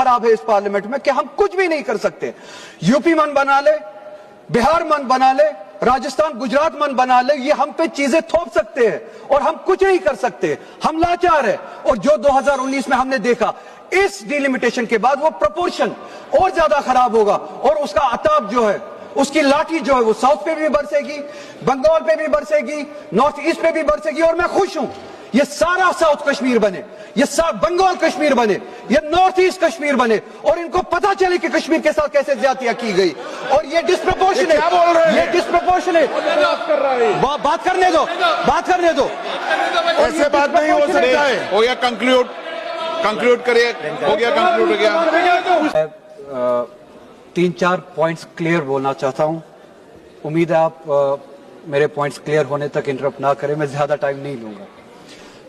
खराब है इस पार्लियामेंट में कि हम कुछ भी नहीं कर सकते। यूपी मन बना ले, बिहार मन बना ले, राजस्थान गुजरात मन बना ले, ये हम पे चीजें थोप सकते हैं और हम कुछ नहीं कर सकते। हम लाचार है। और जो 2019 में हमने देखा, इस डिलिमिटेशन के बाद वो प्रोपोर्शन और ज्यादा खराब होगा और उसका अताब जो है, उसकी लाठी जो है वो साउथ पे भी बरसेगी, बंगाल पे भी बरसेगी, नॉर्थ ईस्ट पे भी बरसेगी। और मैं खुश हूं ये सारा साउथ कश्मीर बने, ये बंगाल कश्मीर बने, ये नॉर्थ ईस्ट कश्मीर बने और इनको पता चले कि कश्मीर के साथ कैसे ज्यादतियां की गई। और ये डिस्प्रपोर्शनेट, ये डिस्प्रपोर्शनेट बात करने दो, बात करने दो, ऐसे बात नहीं हो सकता है। हो गया, कंक्लूड करिए, हो गया, कंक्लूड हो गया। 3-4 पॉइंट्स क्लियर बोलना चाहता हूं। उम्मीद है आप मेरे पॉइंट्स क्लियर होने तक इंटरप्ट ना करें, मैं ज्यादा टाइम नहीं लूंगा।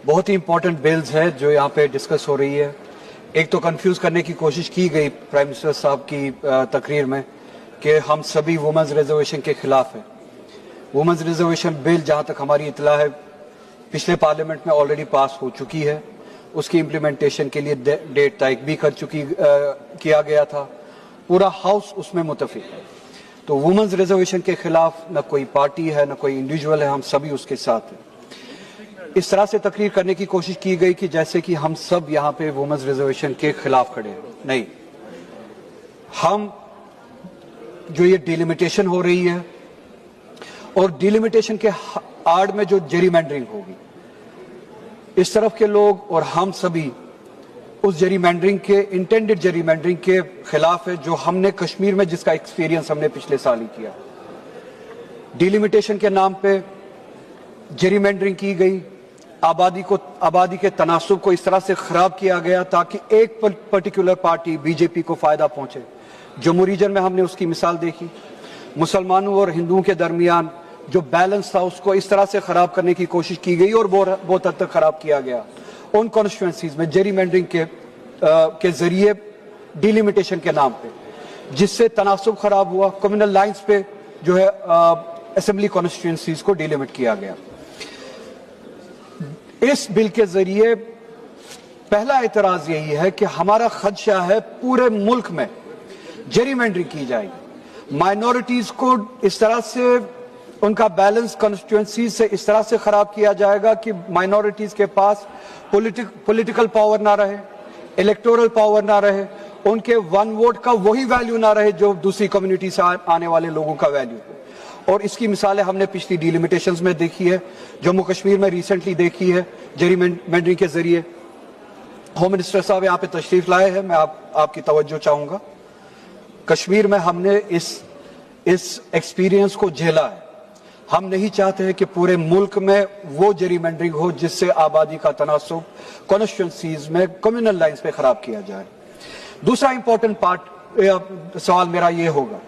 बहुत ही इंपॉर्टेंट बिल्स है जो यहाँ पे डिस्कस हो रही है। एक तो कंफ्यूज करने की कोशिश की गई प्राइम मिनिस्टर साहब की तकरीर में कि हम सभी वुमेन्स रिजर्वेशन के खिलाफ हैं। वुमेन्स रिजर्वेशन बिल जहां तक हमारी इतला है पिछले पार्लियामेंट में ऑलरेडी पास हो चुकी है, उसकी इम्प्लीमेंटेशन के लिए डेट तय भी कर किया गया था, पूरा हाउस उसमें मुत्तफिक है। तो वुमेन्स रिजर्वेशन के खिलाफ न कोई पार्टी है न कोई इंडिविजुअल है, हम सभी उसके साथ हैं। इस तरह से तकरीर करने की कोशिश की गई कि जैसे कि हम सब यहाँ पे वुमेन्स रिजर्वेशन के खिलाफ खड़े हैं। नहीं, हम जो ये डिलिमिटेशन हो रही है और डिलिमिटेशन के आड़ में जो जेरीमैंडरिंग होगी, इस तरफ के लोग और हम सभी उस जेरीमैंडरिंग के, इंटेंडेड जेरीमैंडरिंग के खिलाफ है जो हमने कश्मीर में, जिसका एक्सपीरियंस हमने पिछले साल ही किया। डिलिमिटेशन के नाम पे जेरीमैंडरिंग की गई, आबादी के तनासुब को इस तरह से खराब किया गया ताकि एक पर्टिकुलर पार्टी बीजेपी को फायदा पहुंचे। जम्मू रीजन में हमने उसकी मिसाल देखी। मुसलमानों और हिंदुओं के दरमियान जो बैलेंस था उसको इस तरह से खराब करने की कोशिश की गई और बहुत हद तक खराब किया गया उन कॉन्स्टिट्यूएंसीज में जेरीमैंडरिंग के जरिए डिलिमिटेशन के नाम पे, जिससे तनासुब खराब हुआ। कम्युनल लाइंस पे जो है असेंबली कॉन्स्टिट्यूएंसीज को डिलिमिट किया गया। इस बिल के जरिए पहला एतराज यही है कि हमारा खदशा है पूरे मुल्क में जेरीमैंडरिंग की जाएगी, माइनॉरिटीज को इस तरह से उनका बैलेंस कॉन्स्टिट्यूएंसी से इस तरह से खराब किया जाएगा कि माइनॉरिटीज के पास पॉलिटिकल पावर ना रहे, इलेक्टोरल पावर ना रहे, उनके वन वोट का वही वैल्यू ना रहे जो दूसरी कम्युनिटी से आने वाले लोगों का वैल्यू है। और इसकी मिसालें हमने पिछली डिलिमिटेशंस में देखी है, जम्मू कश्मीर में रिसेंटली देखी है जेरीमैंडरिंग के जरिए। होम मिनिस्टर साहब यहाँ पे तशरीफ लाए हैं, मैं आपकी तवज्जो चाहूंगा। कश्मीर में हमने इस एक्सपीरियंस को झेला है। हम नहीं चाहते हैं कि पूरे मुल्क में वो जेरीमैंडरिंग हो जिससे आबादी का तनासुब कॉन्स्टिट्यूएंसीज में कम्युनल लाइंस पे खराब किया जाए। दूसरा इंपॉर्टेंट सवाल मेरा ये होगा,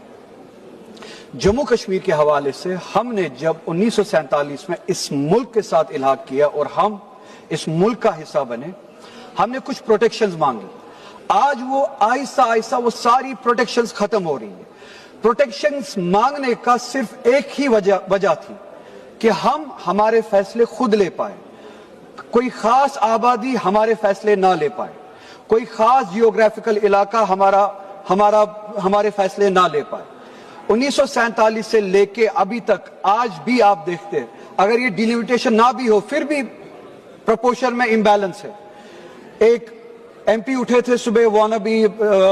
जम्मू कश्मीर के हवाले से हमने जब 1947 में इस मुल्क के साथ इलाहाक किया और हम इस मुल्क का हिस्सा बने, हमने कुछ प्रोटेक्शंस मांगी। आज वो आहिस्ता आहिस्ता वो सारी प्रोटेक्शंस खत्म हो रही है। प्रोटेक्शंस मांगने का सिर्फ एक ही वजह थी कि हम हमारे फैसले खुद ले पाए, कोई खास आबादी हमारे फैसले ना ले पाए, कोई खास जियोग्राफिकल इलाका हमारे फैसले ना ले पाए। 1947 से लेके अभी तक आज भी आप देखते हैं, अगर ये डिलिमिटेशन ना भी हो फिर भी प्रोपोर्शन में इम्बैलेंस है। एक एमपी उठे थे सुबह वानाबी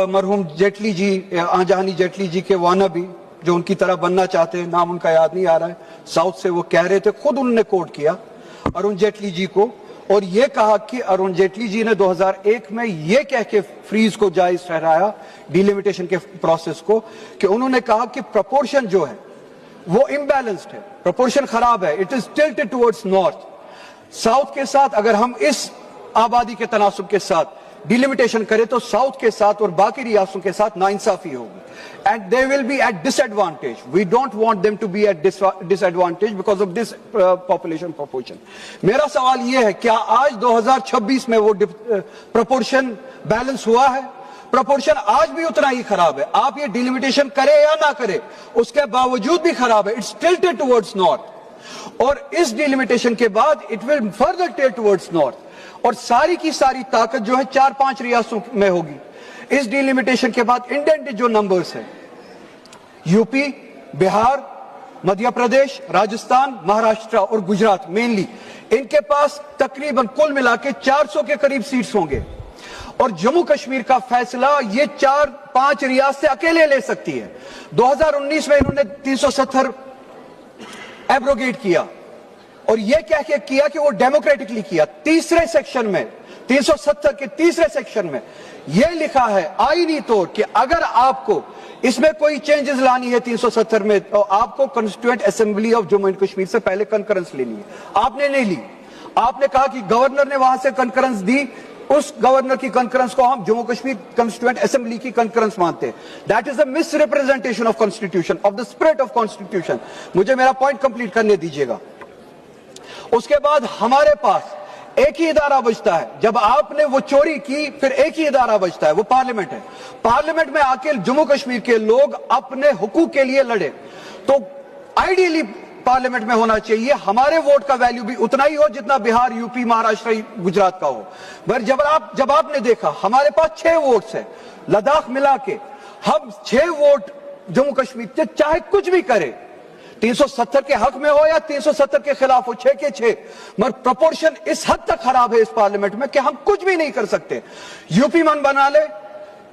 मरहूम जेटली जी, आंजहानी जेटली जी के वानाबी, जो उनकी तरह बनना चाहते हैं, नाम उनका याद नहीं आ रहा है, साउथ से वो कह रहे थे, खुद उन्होंने कोट किया अरुण जेटली जी को और ये कहा कि अरुण जेटली जी ने 2001 में ये कह के फ्रीज को जायज ठहराया डिलिमिटेशन के प्रोसेस को कि उन्होंने कहा कि प्रोपोर्शन जो है वो इम्बैलेंस्ड है, प्रोपोर्शन खराब है, it is tilted towards north. South के साथ अगर हम इस आबादी के तनासुब के साथ डिलिमिटेशन करें तो साउथ के साथ और बाकी रियासतों के साथ नाइंसाफी होगी and they will be at disadvantage. We don't want them to be at disadvantage because of this population proportion. मेरा सवाल यह है, क्या आज 2026 में वो प्रोपोर्शन बैलेंस हुआ है? प्रोपोर्शन आज भी उतना ही खराब है। आप ये डिलिमिटेशन करें या ना करें, उसके बावजूद भी खराब है। इट्स टिल्टेड टुवर्ड्स नॉर्थ और इस डिलिमिटेशन के बाद it will further tilt towards north اور ساری کی ساری طاقت جو ہے 4-5 ریاستوں میں ہوگی. اس ڈیلیمیٹیشن کے بعد انڈین جو نمبرز ہیں یوپی, بہار, مدھیہ پردیش, راجستھان, مہاراشٹر اور گجرات مینلی, ان کے پاس تقریباً کل ملا کے 400 کے قریب سیٹس ہوں گے. اور جموں کشمیر کا فیصلہ یہ 4-5 ریاستیں اکیلے لے سکتی ہے. 2019 میں انہوں نے 370 ایبروگیٹ کیا اور یہ کہہ کے کیا کہ وہ ڈیموکریٹکلی کیا. تیسرے سیکشن میں 370 کے تیسرے سیکشن میں یہ لکھا ہے آئینی طور کہ اگر آپ کو اس میں کوئی چینجز لانی ہے 370 میں تو آپ کو constituent assembly of Jammu and Kashmir سے پہلے کنکرنس لینی ہے. آپ نے نہیں لی. آپ نے کہا کہ گورنر نے وہاں سے کنکرنس دی, اس گورنر کی کنکرنس کو ہم جموں کشمیر کنسٹیٹوئنٹ اسمبلی کی کنکرنس مانتے ہیں. That is a miss representation of constitution, of the spirit of constitution. مجھے میرا پوائنٹ کمپلیٹ کرنے دیجیے گا. اس کے بعد ہمارے پاس ایک ہی ادارہ بچتا ہے. جب آپ نے وہ چوری کی پھر ایک ہی ادارہ بچتا ہے, وہ پارلیمنٹ ہے. پارلیمنٹ میں آ کے جموں کشمیر کے لوگ اپنے حقوق کے لیے لڑے تو آئیڈیلی پارلیمنٹ میں ہونا چاہیے. ہمارے ووٹ کا ویلیو بھی اتنا ہی ہو جتنا بہار, یوپی, مہاراشٹر, گجرات کا ہو. مگر جب آپ نے دیکھا ہمارے پاس 6 ووٹس ہیں, لداخ ملا کے ہم 6 ووٹ جموں کشمیر سے چاہے کچھ بھی کرے 370 کے حق میں ہو یا 370 کے خلاف ہو, 6 کے 6, مگر پروپورشن اس حد تک خراب ہے اس پارلیمنٹ میں کہ ہم کچھ بھی نہیں کر سکتے. یوپی من بنا لے,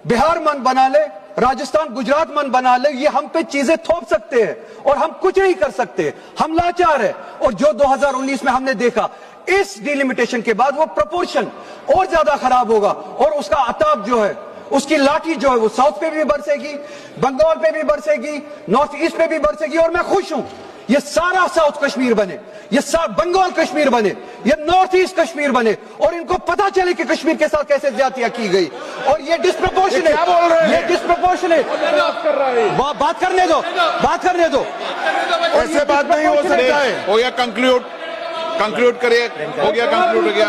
بہار من بنا لے, راجستھان گجرات من بنا لے, یہ ہم پہ چیزیں تھوپ سکتے ہیں اور ہم کچھ نہیں کر سکتے. ہم لاچار ہیں. اور جو 2019 میں ہم نے دیکھا اس ڈیلیمیٹیشن کے بعد وہ پروپورشن اور زیادہ خراب ہوگا اور اس کا عطاب جو ہے, اس کی لاٹھی جو ہے وہ ساؤتھ پہ بھی برسے گی, بنگال پہ بھی برسے گی, نارتھ ایسٹ پہ بھی برسے گی. اور میں خوش ہوں یہ سارا ساؤتھ کشمیر بنے, یہ بنگال کشمیر بنے, یہ نارتھ ایسٹ کشمیر بنے اور ان کو پتا چلے کہ کشمیر کے ساتھ کیسے زیادتیاں کی گئی. اور یہ ڈسپروپورشنیٹ, یہ ڈسپروپورشنیٹ, بات کرنے دو. ایسے بات نہیں ہو سکتا ہے. ہو گیا کنکلوڈ کریے, ہو گیا کنکلوڈ ہو گیا.